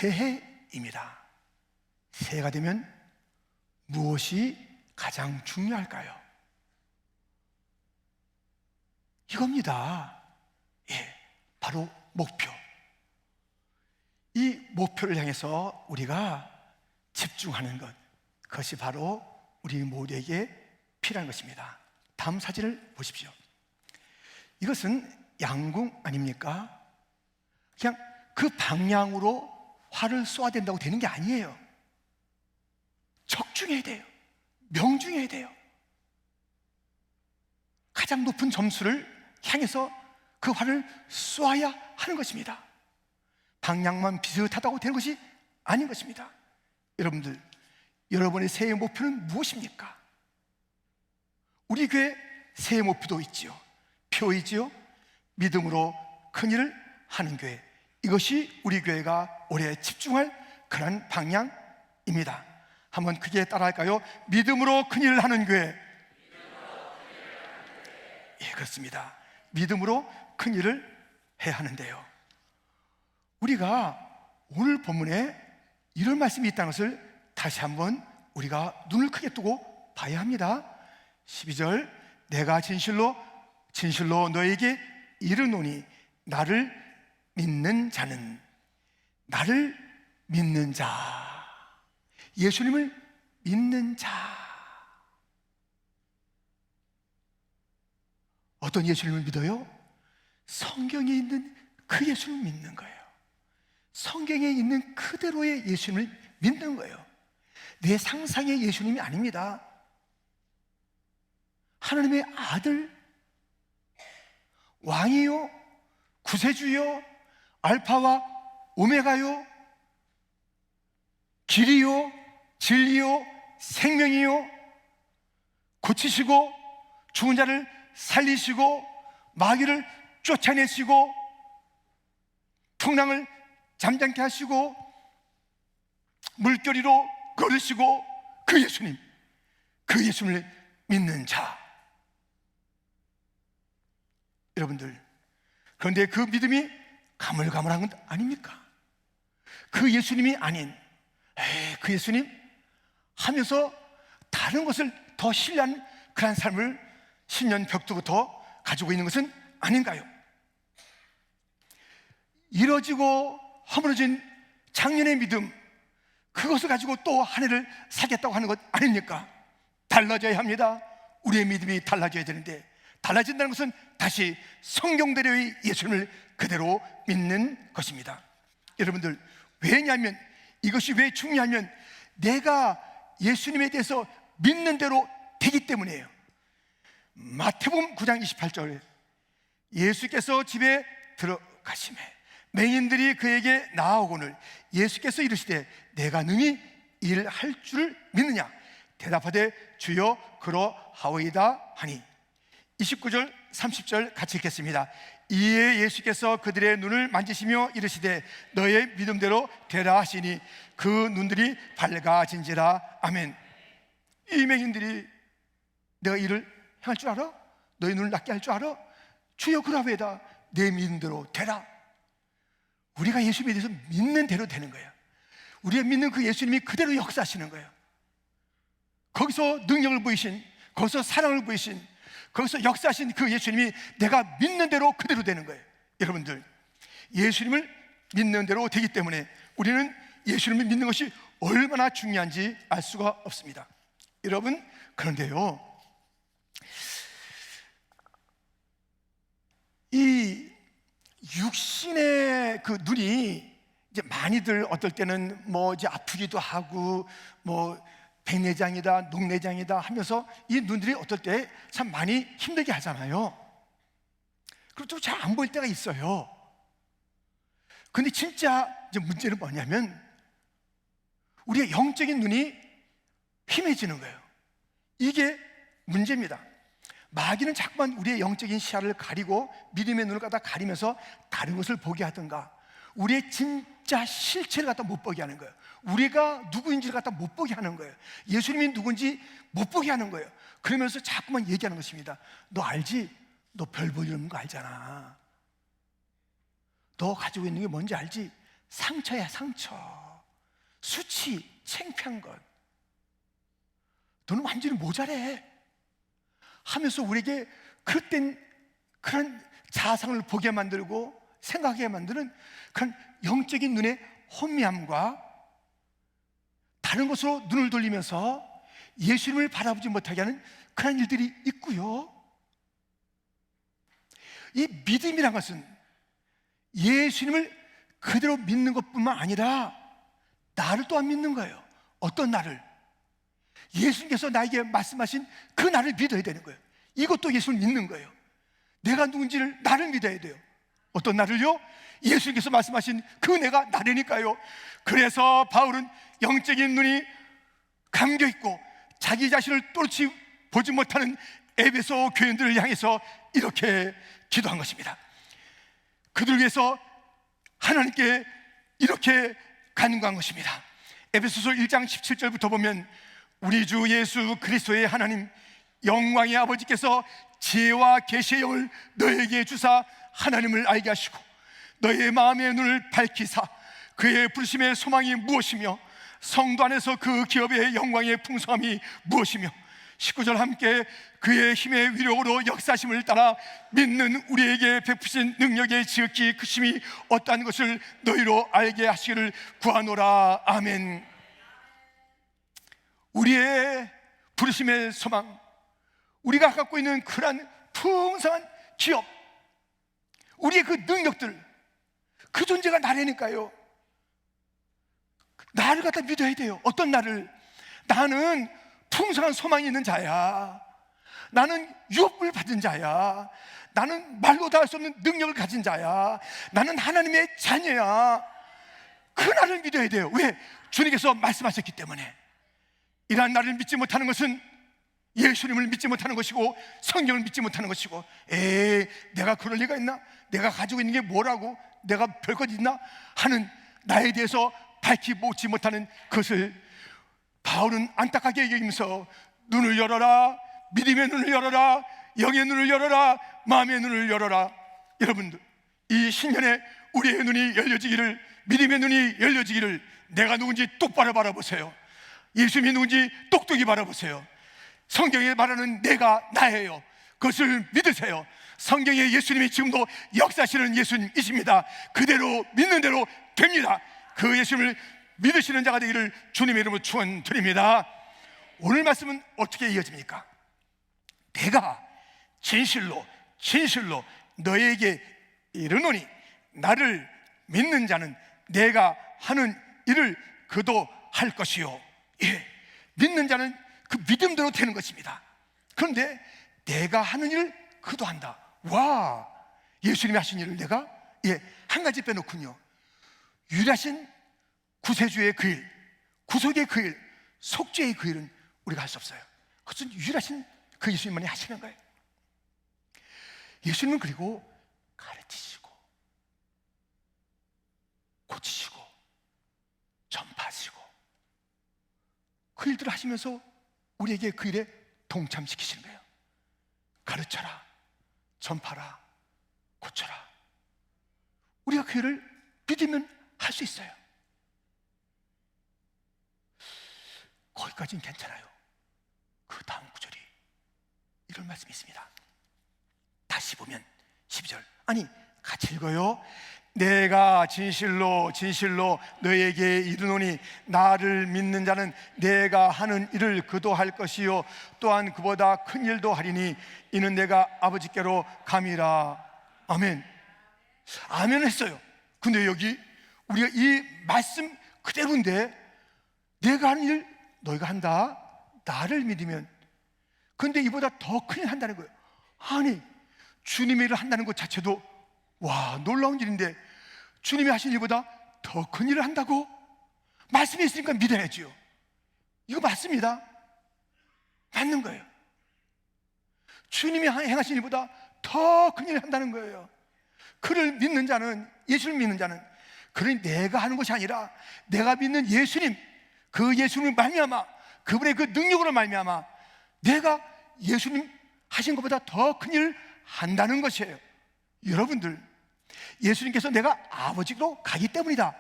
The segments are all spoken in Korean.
새해입니다. 새해가 되면 무엇이 가장 중요할까요? 이겁니다. 바로 목표. 이 목표를 향해서 우리가 집중하는 것, 그것이 바로 우리 모두에게 필요한 것입니다. 다음 사진을 보십시오. 이것은 양궁 아닙니까? 그냥 그 방향으로 활을 쏘아야 된다고 되는 게 아니에요. 적중해야 돼요. 명중해야 돼요. 가장 높은 점수를 향해서 그 활을 쏘아야 하는 것입니다. 방향만 비슷하다고 되는 것이 아닌 것입니다. 여러분들, 여러분의 새해 목표는 무엇입니까? 우리 교회 새해 목표도 있지요. 표이지요. 믿음으로 큰 일을 하는 교회. 이것이 우리 교회가 올해 집중할 그런 방향입니다. 한번 크게 따라할까요? 믿음으로 큰 일을 하는 교회. 그렇습니다. 믿음으로 큰 일을 해야 하는데요, 우리가 오늘 본문에 이런 말씀이 있다는 것을 다시 한번 우리가 눈을 크게 뜨고 봐야 합니다. 12절, 내가 진실로 너에게 이르노니 나를 믿는 자는, 나를 믿는 자, 예수님을 믿는 자. 어떤 예수님을 믿어요? 성경에 있는 그 예수님을 믿는 거예요. 성경에 있는 그대로의 예수님을 믿는 거예요. 내 상상의 예수님이 아닙니다. 하나님의 아들, 왕이요, 구세주요, 알파와 오메가요, 길이요, 진리요, 생명이요, 고치시고 죽은 자를 살리시고 마귀를 쫓아내시고 풍랑을 잠잠케 하시고 물결이로 걸으시고 그 예수님, 그 예수님을 믿는 자. 여러분들, 그런데 그 믿음이 가물가물한 건 아닙니까? 그 예수님이 아닌 그 예수님 하면서 다른 것을 더 신뢰하는 그런 삶을 10년 벽두부터 가지고 있는 것은 아닌가요? 이뤄지고 허물어진 작년의 믿음, 그것을 가지고 또 한 해를 살겠다고 하는 것 아닙니까? 달라져야 합니다. 우리의 믿음이 달라져야 되는데, 달라진다는 것은 다시 성경대로의 예수님을 그대로 믿는 것입니다. 여러분들, 왜냐하면, 이것이 왜 중요하면 내가 예수님에 대해서 믿는 대로 되기 때문이에요. 마태복음 9장 28절에 예수께서 집에 들어가시매 맹인들이 그에게 나아오거늘 예수께서 이르시되 내가 능히 일할 줄을 믿느냐? 대답하되 주여 그러하오이다 하니. 29절 30절 같이 읽겠습니다. 이에 예수께서 그들의 눈을 만지시며 이르시되 너의 믿음대로 되라 하시니 그 눈들이 밝아진지라. 아멘. 이 맹인들이 내가 일을 행할 줄 알아? 너의 눈을 낫게 할 줄 알아? 주여 그러하오이다. 내 믿음대로 되라. 우리가 예수님에 대해서 믿는 대로 되는 거예요. 우리가 믿는 그 예수님이 그대로 역사하시는 거예요. 거기서 능력을 보이신, 거기서 사랑을 보이신, 거기서 역사하신 그 예수님이 내가 믿는 대로 그대로 되는 거예요. 여러분들, 예수님을 믿는 대로 되기 때문에 우리는 예수님을 믿는 것이 얼마나 중요한지 알 수가 없습니다. 여러분, 그런데요, 이 육신의 그 눈이 이제 많이들 어떨 때는 뭐 이제 아프기도 하고 뭐 백내장이다, 녹내장이다 하면서 이 눈들이 어떨 때 참 많이 힘들게 하잖아요. 그리고 또 잘 안 보일 때가 있어요. 근데 진짜 이제 문제는 뭐냐면 우리의 영적인 눈이 희미해지는 거예요. 이게 문제입니다. 마귀는 자꾸만 우리의 영적인 시야를 가리고 믿음의 눈을 갖다 가리면서 다른 것을 보게 하든가 우리의 진짜 실체를 갖다 못 보게 하는 거예요. 우리가 누구인지를 갖다 못 보게 하는 거예요. 예수님이 누군지 못 보게 하는 거예요. 그러면서 자꾸만 얘기하는 것입니다. 너 알지? 너 별 보이는 거 알잖아. 너 가지고 있는 게 뭔지 알지? 상처야, 상처. 수치, 창피한 것. 너는 완전히 모자래 하면서 우리에게 그릇된 그런 자상을 보게 만들고 생각하게 만드는 그런 영적인 눈의 혼미함과 다른 것으로 눈을 돌리면서 예수님을 바라보지 못하게 하는 그런 일들이 있고요. 이 믿음이란 것은 예수님을 그대로 믿는 것뿐만 아니라 나를 또한 믿는 거예요. 어떤 나를? 예수님께서 나에게 말씀하신 그 나를 믿어야 되는 거예요. 이것도 예수를 믿는 거예요. 내가 누군지를 나를 믿어야 돼요. 어떤 나를요? 예수님께서 말씀하신 그 내가 나라니까요. 그래서 바울은 영적인 눈이 감겨있고 자기 자신을 똘치 보지 못하는 에베소 교인들을 향해서 이렇게 기도한 것입니다. 그들을 위해서 하나님께 이렇게 간구한 것입니다. 에베소서 1장 17절부터 보면 우리 주 예수 그리스도의 하나님 영광의 아버지께서 지혜와 계시의 영을 너에게 주사 하나님을 알게 하시고 너의 마음의 눈을 밝히사 그의 부르심의 소망이 무엇이며 성도 안에서 그 기업의 영광의 풍성함이 무엇이며 19절 함께 그의 힘의 위력으로 역사심을 따라 믿는 우리에게 베푸신 능력의 지극히 크심이 어떠한 것을 너희로 알게 하시기를 구하노라. 아멘. 우리의 부르심의 소망, 우리가 갖고 있는 그러한 풍성한 기업, 우리의 그 능력들, 그 존재가 나라니까요. 나를 갖다 믿어야 돼요. 어떤 나를? 나는 풍성한 소망이 있는 자야. 나는 유업을 받은 자야. 나는 말로 다 할 수 없는 능력을 가진 자야. 나는 하나님의 자녀야. 그 나를 믿어야 돼요. 왜? 주님께서 말씀하셨기 때문에. 이러한 나를 믿지 못하는 것은 예수님을 믿지 못하는 것이고 성경을 믿지 못하는 것이고, 내가 그럴 리가 있나? 내가 가지고 있는 게 뭐라고? 내가 별것 있나? 하는 나에 대해서 밝히지 못하는 것을 바울은 안타깝게 여기면서 눈을 열어라, 믿음의 눈을 열어라, 영의 눈을 열어라, 마음의 눈을 열어라. 여러분들, 이 신년에 우리의 눈이 열려지기를, 믿음의 눈이 열려지기를, 내가 누군지 똑바로 바라보세요. 예수님이 누군지 똑똑히 바라보세요. 성경에 말하는 내가 나예요. 그것을 믿으세요. 성경에 예수님이 지금도 역사하시는 예수님이십니다. 그대로 믿는 대로 됩니다. 그 예수님을 믿으시는 자가 되기를 주님의 이름으로 축원드립니다. 오늘 말씀은 어떻게 이어집니까? 내가 진실로 너에게 이르노니 나를 믿는 자는 내가 하는 일을 그도 할 것이요. 믿는 자는 그 믿음대로 되는 것입니다. 그런데 내가 하는 일을 그도 한다. 와, 예수님이 하신 일을 내가 한 가지 빼놓군요. 유일하신 구세주의 그 일, 구속의 그 일, 속죄의 그 일은 우리가 할 수 없어요. 그것은 유일하신 그 예수님만이 하시는 거예요. 예수님은 그리고 가르치시고 고치시고 전파하시고 그 일들을 하시면서 우리에게 그 일에 동참시키시는 거예요. 가르쳐라, 전파라, 고쳐라. 우리가 그 일을 믿으면 할 수 있어요. 거기까지는 괜찮아요. 그 다음 구절이 이런 말씀이 있습니다. 다시 보면 12절, 아니 같이 읽어요. 내가 진실로 너에게 이르노니 나를 믿는 자는 내가 하는 일을 그도 할 것이요 또한 그보다 큰 일도 하리니 이는 내가 아버지께로 감이라. 아멘. 아멘 했어요. 근데 여기 우리가 이 말씀 그대로인데, 내가 하는 일 너희가 한다, 나를 믿으면. 근데 이보다 더 큰 일 한다는 거예요. 아니, 주님의 일을 한다는 것 자체도 와, 놀라운 일인데 주님이 하신 일보다 더 큰 일을 한다고? 말씀이 있으니까 믿어야지요. 이거 맞습니다. 맞는 거예요. 주님이 행하신 일보다 더 큰 일을 한다는 거예요. 그를 믿는 자는, 예수를 믿는 자는, 그러니 내가 하는 것이 아니라 내가 믿는 예수님, 그 예수님을 말미암아, 그분의 그 능력으로 말미암아 내가 예수님 하신 것보다 더 큰 일을 한다는 것이에요. 여러분들, 예수님께서 내가 아버지로 가기 때문이다,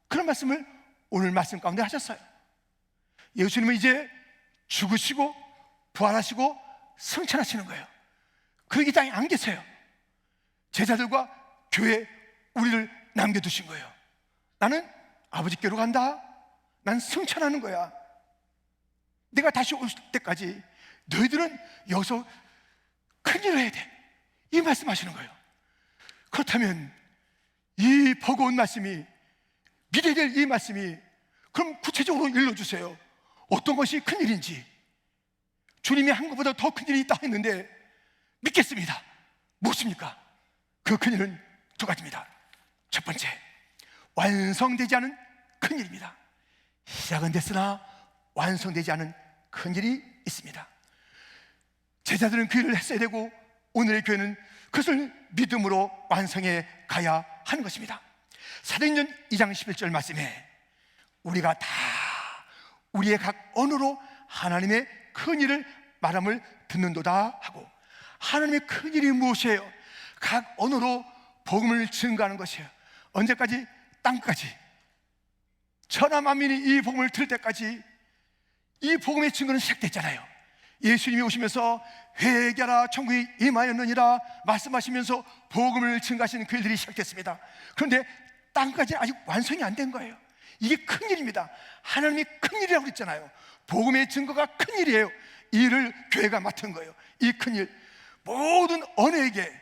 그런 말씀을 오늘 말씀 가운데 하셨어요. 예수님은 이제 죽으시고 부활하시고 승천하시는 거예요. 그 이 땅에 안 계세요. 제자들과 교회 우리를 남겨두신 거예요. 나는 아버지께로 간다. 난 승천하는 거야. 내가 다시 올 때까지 너희들은 여기서 큰일을 해야 돼. 이 말씀하시는 거예요. 그렇다면 이 버거운 말씀이, 믿어야 될 이 말씀이, 그럼 구체적으로 일러주세요. 어떤 것이 큰일인지. 주님이 한 것보다 더 큰일이 있다 했는데 믿겠습니다. 무엇입니까? 그 큰일은 두 가지입니다. 첫 번째, 완성되지 않은 큰일입니다. 시작은 됐으나 완성되지 않은 큰일이 있습니다. 제자들은 그 일을 했어야 되고 오늘의 교회는 그것을 믿음으로 완성해 가야 하는 것입니다. 사도행전 2장 11절 말씀에 우리가 다 우리의 각 언어로 하나님의 큰일을 말함을 듣는도다 하고, 하나님의 큰일이 무엇이에요? 각 언어로 복음을 증거하는 것이에요. 언제까지? 땅까지. 천하 만민이 이 복음을 들을 때까지. 이 복음의 증거는 시작됐잖아요. 예수님이 오시면서 회개하라 천국이 임하였느니라 말씀하시면서 복음을 증거하시는 그 일들이 시작됐습니다. 그런데 땅까지 아직 완성이 안 된 거예요. 이게 큰일입니다. 하나님이 큰일이라고 그랬잖아요. 복음의 증거가 큰일이에요. 이 일을 교회가 맡은 거예요. 이 큰일, 모든 언어에게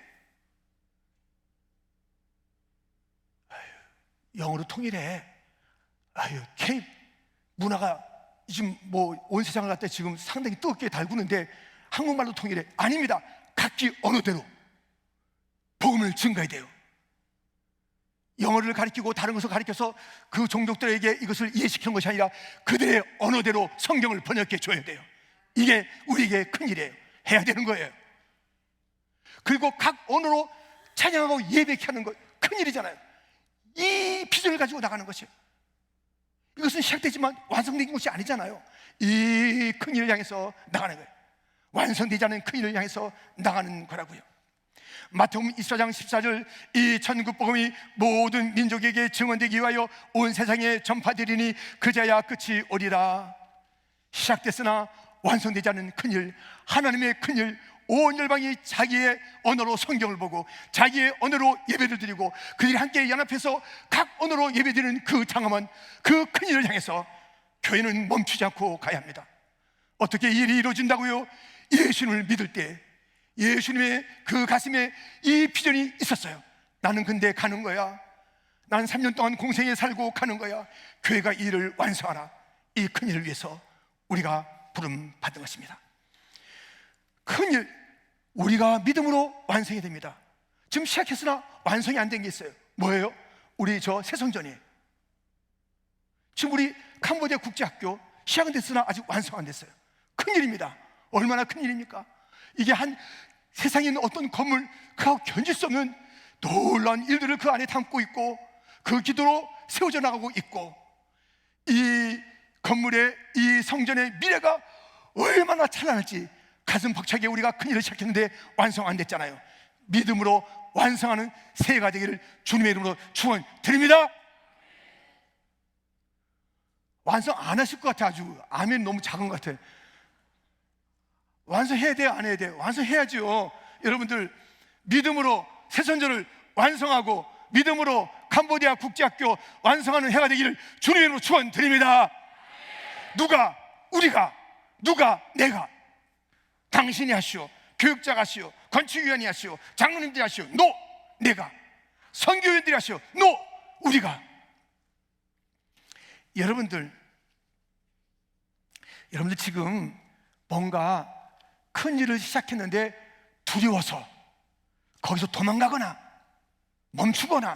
영어로 통일해. K 문화가 지금 뭐 온 세상을 갖다 지금 상당히 뜨겁게 달구는데 한국말로 통일해. 아닙니다. 각기 언어대로 복음을 증거해야 돼요. 영어를 가르치고 다른 것을 가르쳐서 그 종족들에게 이것을 이해시키는 것이 아니라 그들의 언어대로 성경을 번역해 줘야 돼요. 이게 우리에게 큰일이에요. 해야 되는 거예요. 그리고 각 언어로 찬양하고 예배케 하는 것, 큰일이잖아요. 이 비전을 가지고 나가는 것이에요. 이것은 시작되지만 완성된 것이 아니잖아요. 이 큰일을 향해서 나가는 거예요. 완성되지 않은 큰일을 향해서 나가는 거라고요. 마태복음 24장 14절, 이 천국복음이 모든 민족에게 증언되기 위하여 온 세상에 전파되리니 그제야 끝이 오리라. 시작됐으나 완성되지 않은 큰일, 하나님의 큰일, 온 열방이 자기의 언어로 성경을 보고 자기의 언어로 예배를 드리고 그들이 함께 연합해서 각 언어로 예배드리는 그 장엄한 그 큰일을 향해서 교회는 멈추지 않고 가야 합니다. 어떻게 이 일이 이루어진다고요? 예수님을 믿을 때 예수님의 그 가슴에 이 비전이 있었어요. 나는 근데 가는 거야. 난 3년 동안 공생에 살고 가는 거야. 교회가 이 일을 완성하라. 이 큰일을 위해서 우리가 부름 받은 것입니다. 큰일, 우리가 믿음으로 완성이 됩니다. 지금 시작했으나 완성이 안 된 게 있어요. 뭐예요? 우리 저 새성전이에요. 지금 우리 캄보디아 국제학교 시작은 됐으나 아직 완성 안 됐어요. 큰일입니다. 얼마나 큰일입니까? 이게 한 세상에 있는 어떤 건물, 그하고 견딜 수 없는 놀라운 일들을 그 안에 담고 있고 그 기도로 세워져 나가고 있고, 이 건물의, 이 성전의 미래가 얼마나 찬란할지 가슴 벅차게 우리가 큰일을 시작했는데 완성 안 됐잖아요. 믿음으로 완성하는 새해가 되기를 주님의 이름으로 축원드립니다. 완성 안 하실 것 같아. 아주 아멘 너무 작은 것 같아. 완성해야 돼요? 안 해야 돼요? 완성해야죠. 여러분들 믿음으로 새선전을 완성하고 믿음으로 캄보디아 국제학교 완성하는 해가 되기를 주님의 이름으로 축원드립니다. 누가? 우리가. 누가? 내가. 당신이 하시오. 교육자가 하시오. 건축위원이 하시오. 장로님들이 하시오. 노! 내가. 선교위원들이 하시오. 노! 우리가. 여러분들 지금 뭔가 큰 일을 시작했는데 두려워서 거기서 도망가거나 멈추거나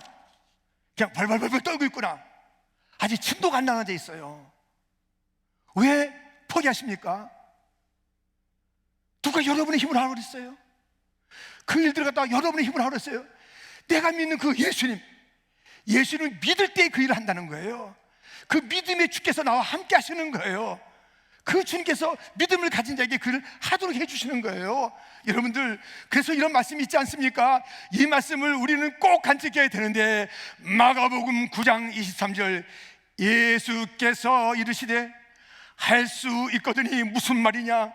그냥 벌벌벌 떨고 있구나. 아직 진도가 안 나가져 있어요. 왜 포기하십니까? 누가 여러분의 힘을 하라고 그랬어요? 그 일들을 갖다가 여러분의 힘을 하라고 그랬어요? 내가 믿는 그 예수님을 믿을 때 그 일을 한다는 거예요. 그 믿음의 주께서 나와 함께 하시는 거예요. 그 주님께서 믿음을 가진 자에게 그를 하도록 해주시는 거예요. 여러분들, 그래서 이런 말씀이 있지 않습니까? 이 말씀을 우리는 꼭 간직해야 되는데, 마가복음 9장 23절, 예수께서 이르시되 할 수 있거든이 무슨 말이냐,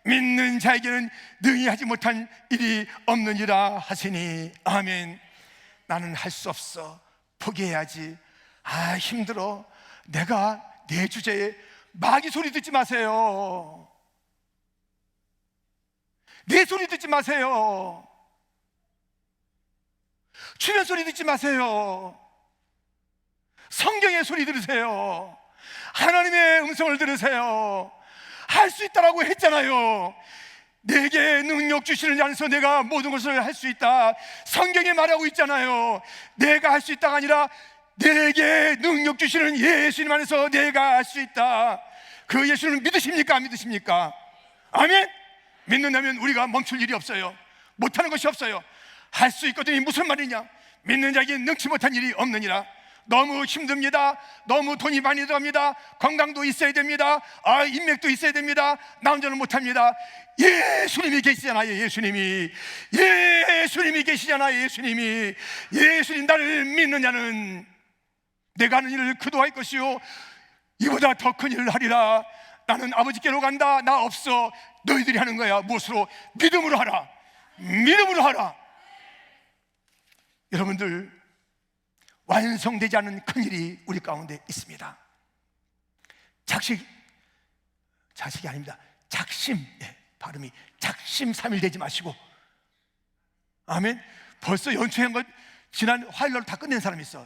믿는 자에게는 능히 하지 못한 일이 없느니라 하시니. 아멘. 나는 할 수 없어, 포기해야지, 힘들어, 내가 내 주제에 마귀 소리 듣지 마세요. 내 소리 듣지 마세요. 주변 소리 듣지 마세요. 성경의 소리 들으세요. 하나님의 음성을 들으세요. 할 수 있다라고 했잖아요. 내게 능력 주시는 자 안에서 내가 모든 것을 할 수 있다. 성경이 말하고 있잖아요. 내가 할 수 있다가 아니라 내게 능력 주시는 예수님 안에서 내가 할 수 있다. 그 예수님을 믿으십니까? 안 믿으십니까? 아멘. 믿는다면 우리가 멈출 일이 없어요. 못하는 것이 없어요. 할 수 있거든이 무슨 말이냐, 믿는 자에게 능치 못한 일이 없느니라. 너무 힘듭니다. 너무 돈이 많이 들어갑니다. 건강도 있어야 됩니다. 인맥도 있어야 됩니다. 나 혼자는 못합니다. 예수님이 계시잖아요. 예수님이 계시잖아요. 예수님 나를 믿는 자는 내가 하는 일을 그도 할 것이요 이보다 더 큰 일을 하리라. 나는 아버지께로 간다. 나 없어. 너희들이 하는 거야. 무엇으로? 믿음으로 하라. 믿음으로 하라. 여러분들, 완성되지 않은 큰일이 우리 가운데 있습니다. 자식이 아닙니다. 작심. 발음이 작심 3일 되지 마시고. 아멘. 벌써 연초한 것 지난 화요일날 다 끝낸 사람이 있어.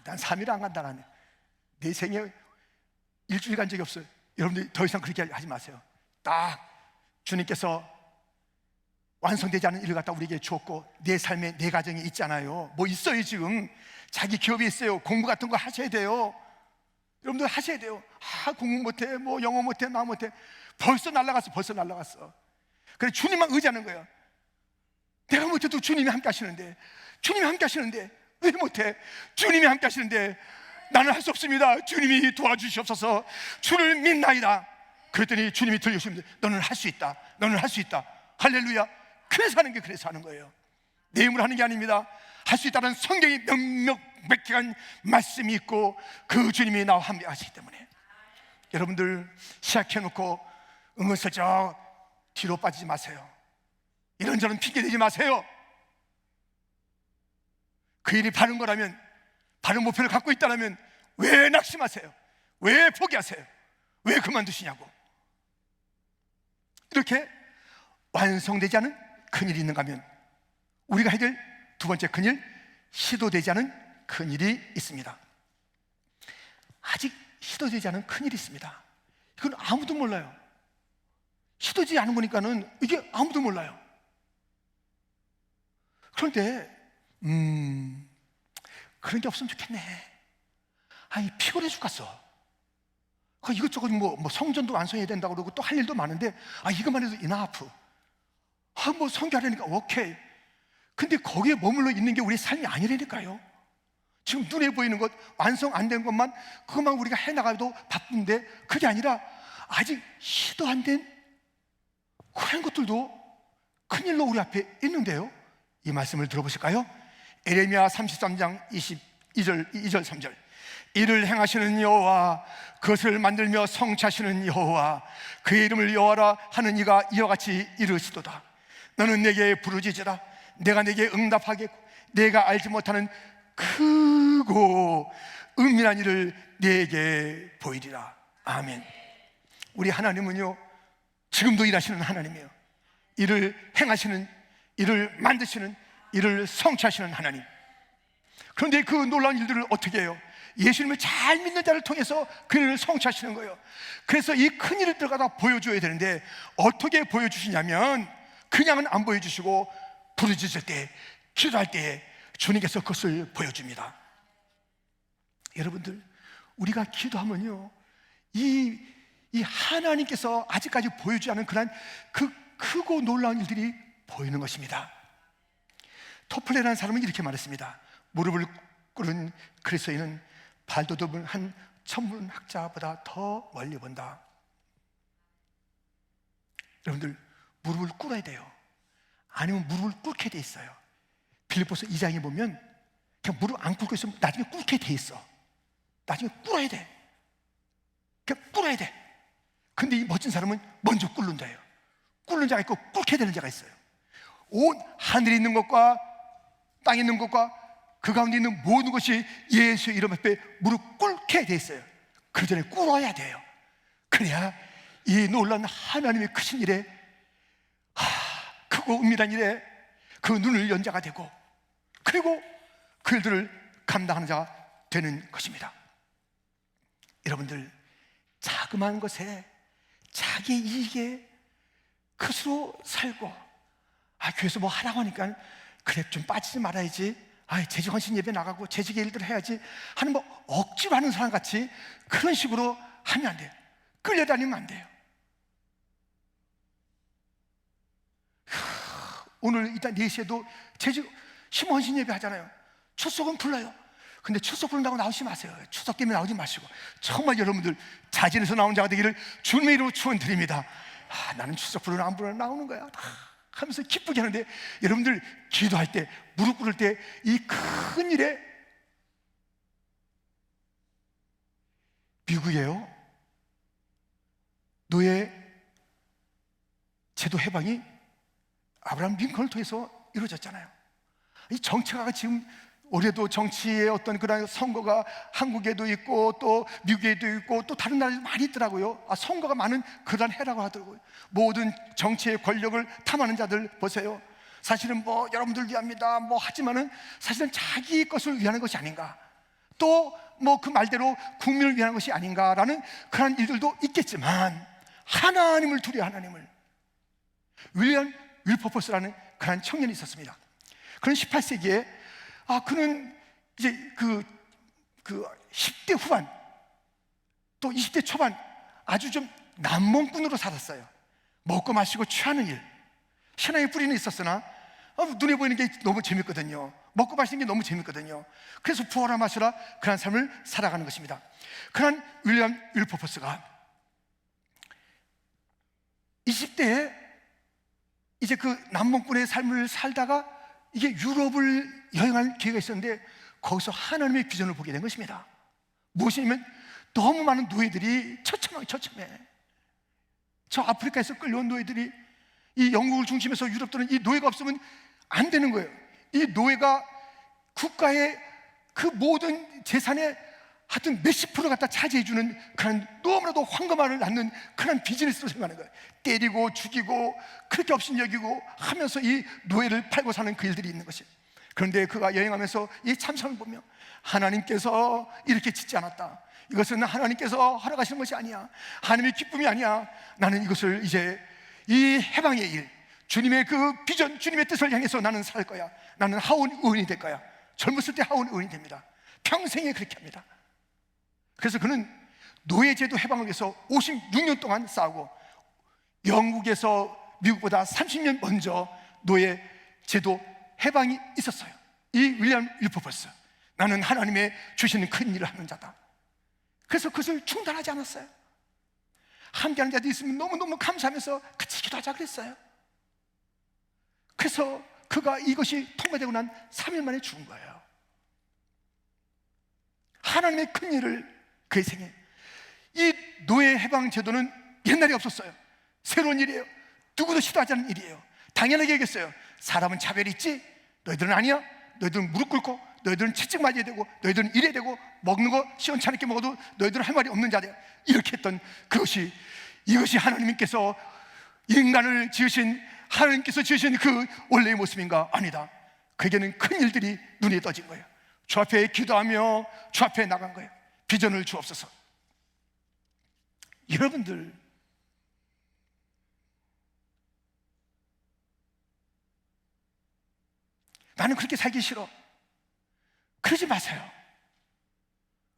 난 3일 안 간다. 나는 내 생에 일주일 간 적이 없어요. 여러분들 더 이상 그렇게 하지 마세요. 딱 주님께서 완성되지 않은 일을 갖다 우리에게 주었고, 내 삶에 내 가정에 있잖아요. 뭐 있어요. 지금 자기 기업이 있어요. 공부 같은 거 하셔야 돼요. 여러분들 하셔야 돼요. 공부 못해, 뭐 영어 못해, 나 못해. 벌써 날아갔어. 그래, 주님만 의지하는 거예요. 내가 못해도 주님이 함께 하시는데, 왜 못해? 주님이 함께 하시는데 나는 할 수 없습니다. 주님이 도와주시옵소서. 주를 믿나이다. 그랬더니 주님이 들려주시면 너는 할 수 있다. 할렐루야. 그래서 하는 게, 그래서 하는 거예요. 내 힘으로 하는 게 아닙니다. 할 수 있다는 성경이 명백한 말씀이 있고, 그 주님이 나와 함께 하시기 때문에. 여러분들, 시작해놓고 은근슬쩍 뒤로 빠지지 마세요. 이런저런 핑계 대지 마세요. 그 일이 바른 거라면, 바른 목표를 갖고 있다면 왜 낙심하세요? 왜 포기하세요? 왜 그만두시냐고. 이렇게 완성되지 않은 큰일이 있는가 하면, 우리가 해야 될 두 번째 큰일, 시도되지 않은 큰일이 있습니다. 아직 시도되지 않은 큰일이 있습니다. 이건 아무도 몰라요. 시도되지 않은 거니까는 이게 아무도 몰라요. 그런데 그런 게 없으면 좋겠네. 피곤해 죽겠어. 이것저것 뭐 성전도 완성해야 된다고 그러고 또 할 일도 많은데, 이것만 해도 이나프. 뭐 성교하려니까 오케이. 근데 거기에 머물러 있는 게 우리 삶이 아니라니까요. 지금 눈에 보이는 것, 완성 안 된 것만, 그것만 우리가 해나가도 바쁜데, 그게 아니라 아직 시도 안 된 그런 것들도 큰일로 우리 앞에 있는데요. 이 말씀을 들어보실까요? 에레미야 33장 22절 3절. 이를 행하시는 여호와, 그것을 만들며 성취하시는 여호와, 그의 이름을 여호와라 하는 이가 이와 같이 이르시도다. 너는 내게 부르짖으라. 내가 내게 응답하겠고, 내가 알지 못하는 크고 은밀한 일을 내게 보이리라. 아멘. 우리 하나님은요, 지금도 일하시는 하나님이에요. 일을 행하시는, 일을 만드시는, 일을 성취하시는 하나님. 그런데 그 놀라운 일들을 어떻게 해요? 예수님을 잘 믿는 자를 통해서 그 일을 성취하시는 거예요. 그래서 이 큰 일을 들어가다 보여줘야 되는데, 어떻게 보여주시냐면, 그냥은 안 보여주시고 부르짖을 때, 기도할 때에 주님께서 그것을 보여줍니다. 여러분들, 우리가 기도하면요, 이 하나님께서 아직까지 보여주지 않은 그런 그 크고 놀라운 일들이 보이는 것입니다. 토플레라는 사람은 이렇게 말했습니다. 무릎을 꿇은 그리스도인은 발돋움을 한 천문학자보다 더 멀리 본다. 여러분들 무릎을 꿇어야 돼요. 아니면 무릎을 꿇게 돼 있어요. 빌립보서 2장에 보면 그냥 무릎 안 꿇고 있으면 나중에 꿇게 돼 있어. 나중에 꿇어야 돼. 그냥 꿇어야 돼. 근데 이 멋진 사람은 먼저 꿇는다예요. 꿇는 자가 있고 꿇게 되는 자가 있어요. 온 하늘에 있는 것과 땅에 있는 것과 그 가운데 있는 모든 것이 예수의 이름 앞에 무릎 꿇게 돼 있어요. 그 전에 꿇어야 돼요. 그래야 이 놀라운 하나님의 크신 일에 크고 은밀한 일에 그 눈을 연 자가 되고, 그리고 그 일들을 감당하는 자가 되는 것입니다. 여러분들, 자그마한 것에 자기 이익에 그것으로 살고, 교회에서 뭐 하라고 하니까 그래 좀 빠지지 말아야지, 재직 헌신 예배 나가고 재직의 일들을 해야지 하는 뭐 억지로 하는 사람 같이 그런 식으로 하면 안 돼요. 끌려다니면 안 돼요. 오늘 일단 4시에도 재직 헌신 예배 하잖아요. 출석은 불러요. 근데 출석 부른다고 나오지 마세요. 출석 때문에 나오지 마시고 정말 여러분들 자진해서 나온 자가 되기를 주님의 이름으로 축원드립니다. 나는 출석 부르나 안 부르나 나오는 거야 하면서 기쁘게 하는데, 여러분들 기도할 때, 무릎 꿇을 때 이 큰 일에, 미국에요 노예 제도 해방이 아브라함 링컨을 통해서 이루어졌잖아요. 이 정치가가 지금 올해도 정치의 어떤 그런 선거가 한국에도 있고 또 미국에도 있고 또 다른 나라에도 많이 있더라고요. 선거가 많은 그런 해라고 하더라고요. 모든 정치의 권력을 탐하는 자들 보세요. 사실은 뭐 여러분들 위합니다 뭐 하지만은 사실은 자기 것을 위하는 것이 아닌가, 또 뭐 그 말대로 국민을 위하는 것이 아닌가라는 그런 일들도 있겠지만, 하나님을 두려워 하나님을. 윌리엄 윌퍼포스라는 그런 청년이 있었습니다. 그는 18세기에 그는 이제 그 10대 후반 또 20대 초반 아주 좀 남몽꾼으로 살았어요. 먹고 마시고 취하는 일, 신앙의 뿌리는 있었으나 눈에 보이는 게 너무 재밌거든요. 먹고 마시는 게 너무 재밌거든요. 그래서 부어라 마셔라 그런 삶을 살아가는 것입니다. 그런 윌리엄 윌퍼포스가 20대에 이제 그 남몽꾼의 삶을 살다가 이게 유럽을 여행할 기회가 있었는데, 거기서 하나님의 비전을 보게 된 것입니다. 무엇이냐면 너무 많은 노예들이 처참해. 저 아프리카에서 끌려온 노예들이 이 영국을 중심해서 유럽들은 이 노예가 없으면 안 되는 거예요. 이 노예가 국가의 그 모든 재산의 하여튼 몇십 프로 갖다 차지해주는 그런 너무나도 황금알을 낳는 그런 비즈니스로 생각하는 거예요. 때리고 죽이고 그렇게 업신여기고 하면서 이 노예를 팔고 사는 그 일들이 있는 것이에요. 그런데 그가 여행하면서 이 참상을 보며 하나님께서 이렇게 짓지 않았다, 이것은 하나님께서 허락하시는 것이 아니야, 하나님의 기쁨이 아니야, 나는 이것을 이제 이 해방의 일, 주님의 그 비전, 주님의 뜻을 향해서 나는 살 거야, 나는 하온 의원이 될 거야. 젊었을 때 하온 의원이 됩니다. 평생에 그렇게 합니다. 그래서 그는 노예제도 해방을 위해서 56년 동안 싸우고, 영국에서 미국보다 30년 먼저 노예제도 해방이 있었어요. 이 윌리엄 윌퍼포스, 나는 하나님의 주시는 큰 일을 하는 자다. 그래서 그것을 중단하지 않았어요. 함께하는 자들이 있으면 너무너무 감사하면서 같이 기도하자 그랬어요. 그래서 그가 이것이 통과되고 난 3일 만에 죽은 거예요. 하나님의 큰 일을 그의 생에, 이 노예 해방 제도는 옛날에 없었어요. 새로운 일이에요. 누구도 시도하지 않은 일이에요. 당연하게 얘기했어요. 사람은 차별이 있지, 너희들은 아니야. 너희들은 무릎 꿇고, 너희들은 채찍 맞아야 되고, 너희들은 이래야 되고, 먹는 거 시원찮게 먹어도 너희들은 할 말이 없는 자들, 이렇게 했던 그것이, 이것이 하나님께서 인간을 지으신, 하나님께서 지으신 그 원래의 모습인가? 아니다. 그에게는 큰 일들이 눈에 떠진 거예요. 주 앞에 기도하며 주 앞에 나간 거예요. 비전을 주옵소서. 여러분들, 나는 그렇게 살기 싫어, 그러지 마세요.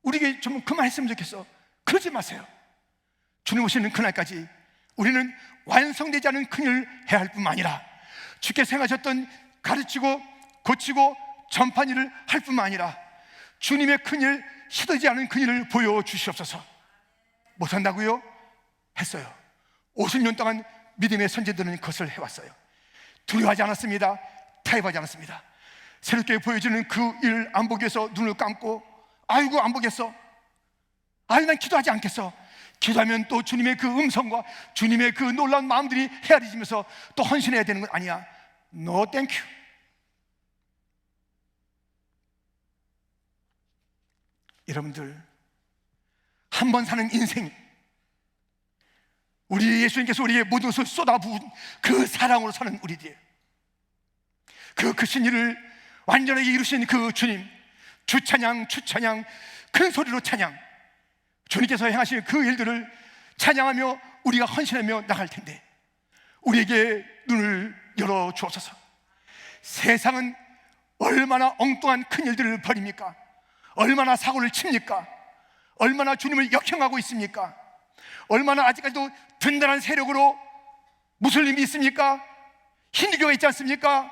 우리에게 좀 그만했으면 좋겠어. 그러지 마세요. 주님 오시는 그날까지 우리는 완성되지 않은 큰 일을 해야 할 뿐만 아니라 주께서 행하셨던 가르치고 고치고 전파한 일을 할 뿐만 아니라 주님의 큰 일, 시도지 않은 그 일을 보여주시옵소서. 못한다고요? 했어요. 50년 동안 믿음의 선제들은 그것을 해왔어요. 두려워하지 않았습니다. 타협하지 않았습니다. 새롭게 보여지는 그 일을 안 보기 위해서 눈을 감고, 아이고 안 보겠어, 아이 난 기도하지 않겠어. 기도하면 또 주님의 그 음성과 주님의 그 놀라운 마음들이 헤아리지면서 또 헌신해야 되는 건 아니야. No thank you. 여러분들, 한 번 사는 인생, 우리 예수님께서 우리의 모든 것을 쏟아부은 그 사랑으로 사는 우리들, 그 크신 일을 완전하게 이루신 그 주님, 주찬양 주찬양, 큰 소리로 찬양. 주님께서 행하신 그 일들을 찬양하며 우리가 헌신하며 나갈 텐데, 우리에게 눈을 열어 주옵소서. 세상은 얼마나 엉뚱한 큰 일들을 벌입니까? 얼마나 사고를 칩니까? 얼마나 주님을 역행하고 있습니까? 얼마나 아직까지도 든든한 세력으로 무슬림이 있습니까? 힌두교가 있지 않습니까?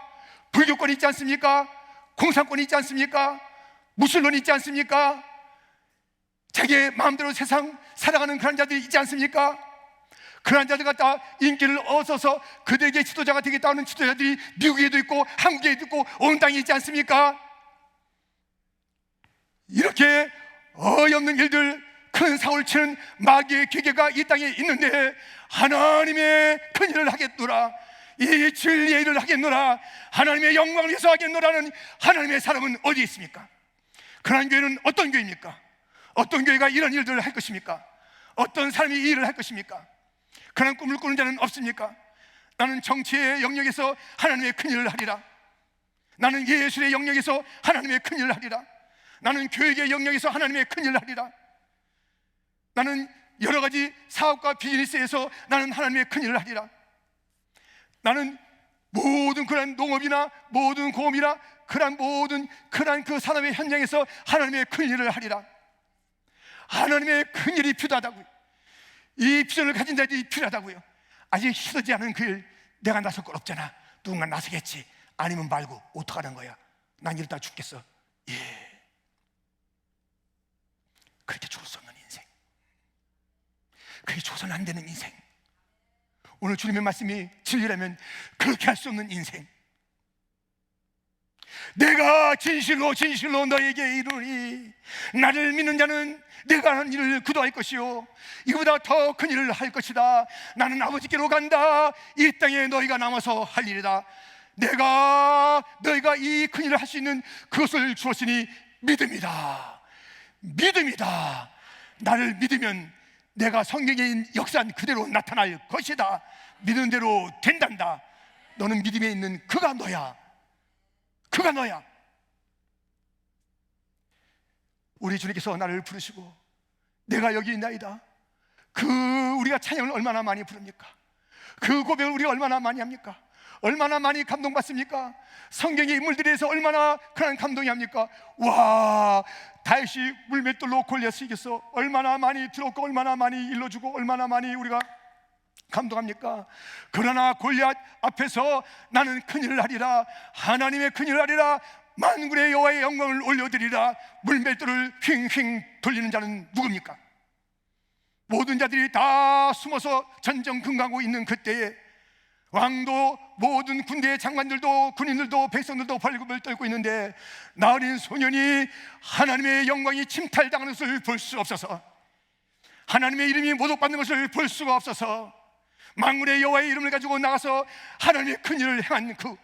불교권이 있지 않습니까? 공산권이 있지 않습니까? 무슬론이 있지 않습니까? 자기의 마음대로 세상 살아가는 그런 자들이 있지 않습니까? 그런 자들 갖다 인기를 얻어서 그들에게 지도자가 되겠다는 지도자들이 미국에도 있고 한국에도 있고 온 땅에 있지 않습니까? 이렇게 어이없는 일들, 큰 사고를 치는 마귀의 기계가 이 땅에 있는데 하나님의 큰 일을 하겠노라, 이 진리의 일을 하겠노라, 하나님의 영광을 위해서 하겠노라는 하나님의 사람은 어디 있습니까? 그런 교회는 어떤 교회입니까? 어떤 교회가 이런 일들을 할 것입니까? 어떤 사람이 이 일을 할 것입니까? 그런 꿈을 꾸는 자는 없습니까? 나는 정치의 영역에서 하나님의 큰 일을 하리라. 나는 예술의 영역에서 하나님의 큰 일을 하리라. 나는 교육의 영역에서 하나님의 큰 일을 하리라. 나는 여러 가지 사업과 비즈니스에서 나는 하나님의 큰 일을 하리라. 나는 모든 그런 농업이나 모든 공업이나 그런 모든 그런 그 산업의 현장에서 하나님의 큰 일을 하리라. 하나님의 큰 일이 필요하다고요. 이 비전을 가진 자들이 필요하다고요. 아직 시도지 않은 그 일, 내가 나설 건 없잖아. 누군가 나서겠지. 아니면 말고 어떡하는 거야? 난 이러다 죽겠어. 예. 그렇게 죽을 수 없는 인생, 그게 죽어서는 안 되는 인생, 오늘 주님의 말씀이 진리라면 그렇게 할 수 없는 인생. 내가 진실로 진실로 너에게 이르니 나를 믿는 자는 내가 하는 일을 그도 할 것이요 이보다 더 큰 일을 할 것이다. 나는 아버지께로 간다. 이 땅에 너희가 남아서 할 일이다. 내가 너희가 이 큰 일을 할 수 있는 그것을 주었으니 믿음이다. 믿음이다. 나를 믿으면 내가 성경에 역사한 그대로 나타날 것이다. 믿는 대로 된단다. 너는 믿음에 있는 그가 너야. 그가 너야. 우리 주님께서 나를 부르시고 내가 여기 있나이다. 그 우리가 찬양을 얼마나 많이 부릅니까? 그 고백을 우리가 얼마나 많이 합니까? 얼마나 많이 감동받습니까? 성경의 인물들에서 얼마나 그런 감동이 합니까? 와, 다윗이 물맷돌로 골리앗을 이겼어. 얼마나 많이 들었고 얼마나 많이 일러주고 얼마나 많이 우리가 감동합니까? 그러나 골리앗 앞에서 나는 큰일을 하리라. 하나님의 큰일을 하리라. 만군의 여호와의 영광을 올려드리라. 물맷돌을 휘잉휘잉 돌리는 자는 누굽니까? 모든 자들이 다 숨어서 전전긍긍하고 있는 그때에 왕도 모든 군대의 장관들도 군인들도 백성들도 벌금을 떨고 있는데 나 어린 소년이 하나님의 영광이 침탈당하는 것을 볼 수 없어서, 하나님의 이름이 모독받는 것을 볼 수가 없어서 만군의 여호와의 이름을 가지고 나가서 하나님의 큰 일을 행한 그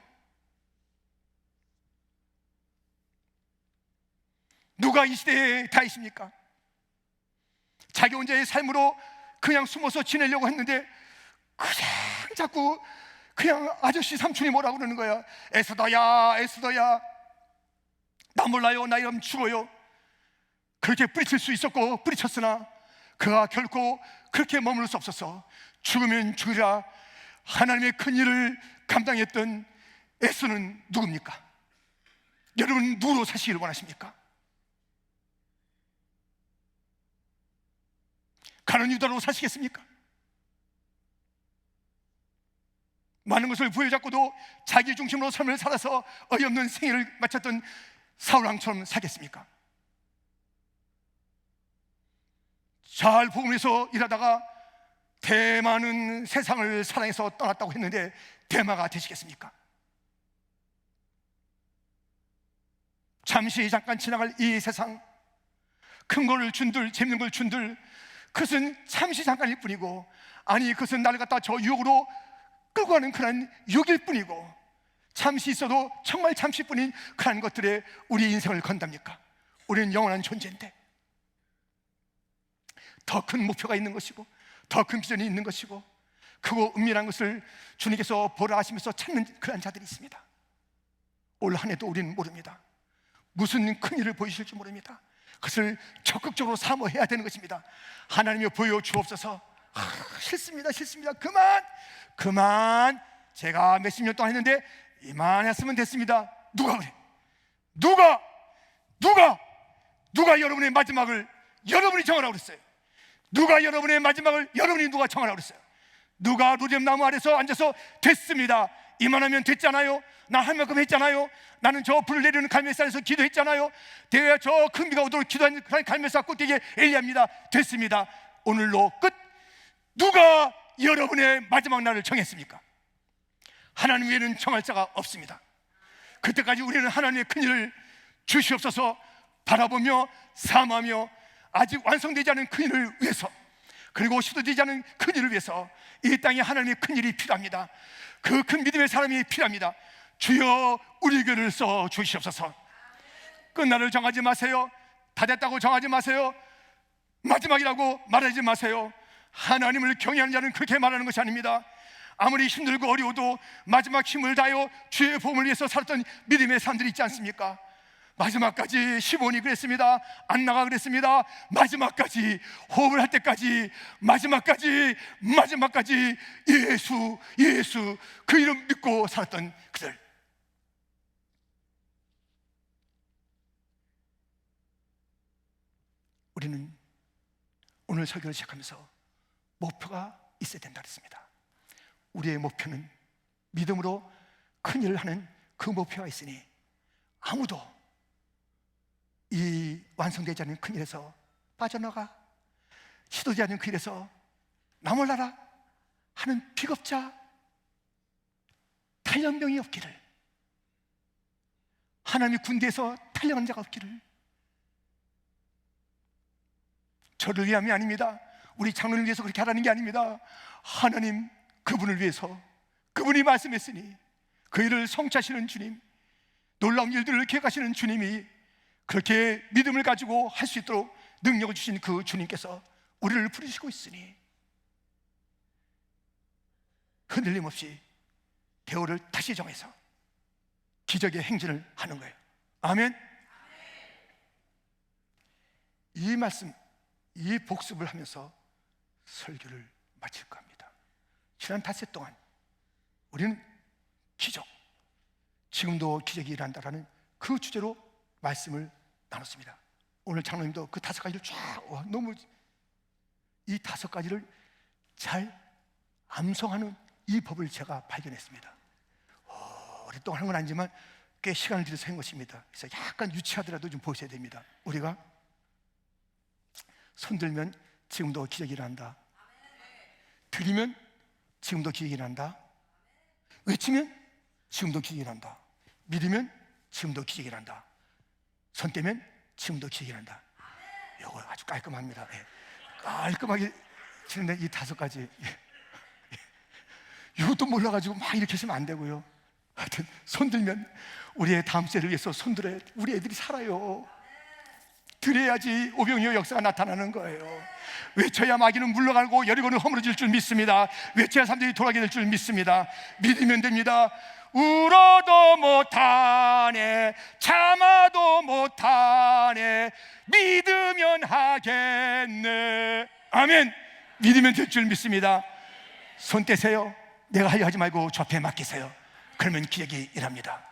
누가 이 시대에 다 있습니까? 자기 혼자의 삶으로 그냥 숨어서 지내려고 했는데 그냥 자꾸 그냥 아저씨 삼촌이 뭐라고 그러는 거야. 에스더야 에스더야, 나 몰라요, 나 이러면 죽어요. 그렇게 뿌리칠 수 있었고 뿌리쳤으나 그가 결코 그렇게 머무를 수 없었어. 죽으면 죽으라. 하나님의 큰 일을 감당했던 에스더는 누굽니까? 여러분 누구로 사시기를 원하십니까? 가룟 유다로 사시겠습니까? 많은 것을 부여잡고도 자기 중심으로 삶을 살아서 어이없는 생애를 마쳤던 사울왕처럼 살겠습니까? 잘 복음에서 일하다가 대마는 세상을 사랑해서 떠났다고 했는데 대마가 되시겠습니까? 잠시 잠깐 지나갈 이 세상, 큰 거를 준들, 재밌는 걸 준들, 그것은 잠시 잠깐일 뿐이고, 아니 그것은 나를 갖다 저 유혹으로 끌고 가는 그런 유혹일 뿐이고, 잠시 있어도 정말 잠시뿐인 그런 것들에 우리 인생을 건답니까? 우리는 영원한 존재인데 더 큰 목표가 있는 것이고, 더 큰 비전이 있는 것이고, 크고 은밀한 것을 주님께서 보라 하시면서 찾는 그런 자들이 있습니다. 올 한 해도 우리는 모릅니다. 무슨 큰 일을 보이실지 모릅니다. 그것을 적극적으로 사모해야 되는 것입니다. 하나님이 보여주옵소서. 싫습니다, 싫습니다. 그만. 제가 몇십 년 동안 했는데 이만했으면 됐습니다. 누가 그래? 누가 여러분의 마지막을 여러분이 정하라고 그랬어요? 누가 여러분의 마지막을 여러분이 누가 정하라고 그랬어요? 누가 루뎀 나무 아래서 앉아서 됐습니다, 이만하면 됐잖아요, 나 할 만큼 했잖아요, 나는 저 불을 내리는 갈멜산에서 기도했잖아요, 대야 저 큰 비가 오도록 기도한 갈멜산 꼭대기에 엘리야입니다, 됐습니다, 오늘로 끝. 누가 여러분의 마지막 날을 정했습니까? 하나님 외에는 정할 자가 없습니다. 그때까지 우리는 하나님의 큰일을 주시옵소서 바라보며 사모하며, 아직 완성되지 않은 큰일을 위해서, 그리고 시도되지 않은 큰일을 위해서 이 땅에 하나님의 큰일이 필요합니다. 그 큰 믿음의 사람이 필요합니다. 주여 우리 교회를 써 주시옵소서. 끝날을 정하지 마세요. 다 됐다고 정하지 마세요. 마지막이라고 말하지 마세요. 하나님을 경외하는 자는 그렇게 말하는 것이 아닙니다. 아무리 힘들고 어려워도 마지막 힘을 다하여 주의 복음을 위해서 살았던 믿음의 사람들이 있지 않습니까? 마지막까지 시몬이 그랬습니다. 안나가 그랬습니다. 마지막까지 호흡을 할 때까지, 마지막까지 예수 그 이름 믿고 살았던 그들. 우리는 오늘 설교를 시작하면서 목표가 있어야 된다 그랬습니다. 우리의 목표는 믿음으로 큰 일을 하는 그 목표가 있으니, 아무도 이 완성되지 않은 큰 일에서 빠져나가, 시도되지 않은 그 일에서 나 몰라라 하는 비겁자, 탈영병이 없기를, 하나님의 군대에서 탈영한 자가 없기를. 저를 위함이 아닙니다. 우리 장로를 위해서 그렇게 하라는 게 아닙니다. 하나님 그분을 위해서, 그분이 말씀했으니 그 일을 성취하시는 주님, 놀라운 일들을 계획하시는 주님이 그렇게 믿음을 가지고 할 수 있도록 능력을 주신 그 주님께서 우리를 부르시고 있으니 흔들림 없이 대우를 다시 정해서 기적의 행진을 하는 거예요. 아멘. 이 말씀, 이 복습을 하면서 설교를 마칠 겁니다. 지난 닷새 동안 우리는 기적, 지금도 기적이 일어난다라는 그 주제로 말씀을 나눴습니다. 오늘 장로님도 그 5가지를 쫙, 너무 이 5가지를 잘 암송하는 이 법을 제가 발견했습니다. 오랫동안 한 건 아니지만 꽤 시간을 들여서 한 것입니다. 그래서 약간 유치하더라도 좀 보셔야 됩니다. 우리가 손들면 지금도 기적이 일어난다, 들이면 지금도 기적이 일어난다, 외치면 지금도 기적이 일어난다, 믿으면 지금도 기적이 일어난다, 손 떼면 지금도 기적이 일어난다. 이거 아주 깔끔합니다. 깔끔하게 치는데 이 5가지, 이것도 몰라가지고 막 이렇게 하시면 안 되고요. 하여튼 손들면 우리의 다음 세를 위해서 손들어야 우리 애들이 살아요. 드려야지 오병이어 역사가 나타나는 거예요. 외쳐야 마귀는 물러가고 여리고는 허물어질 줄 믿습니다. 외쳐야 사람들이 돌아가게 될 줄 믿습니다. 믿으면 됩니다. 울어도 못하네, 참아도 못하네, 믿으면 하겠네. 아멘. 믿으면 될 줄 믿습니다. 손 떼세요. 내가 하려 하지 말고 주 앞에 맡기세요. 그러면 기적이 일합니다.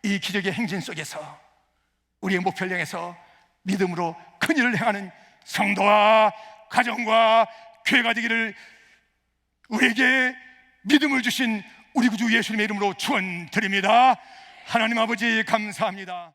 이 기적의 행진 속에서 우리의 목표를 향해서 믿음으로 큰 일을 행하는 성도와 가정과 교회가 되기를 우리에게 믿음을 주신 우리 구주 예수님의 이름으로 축원드립니다. 하나님 아버지 감사합니다.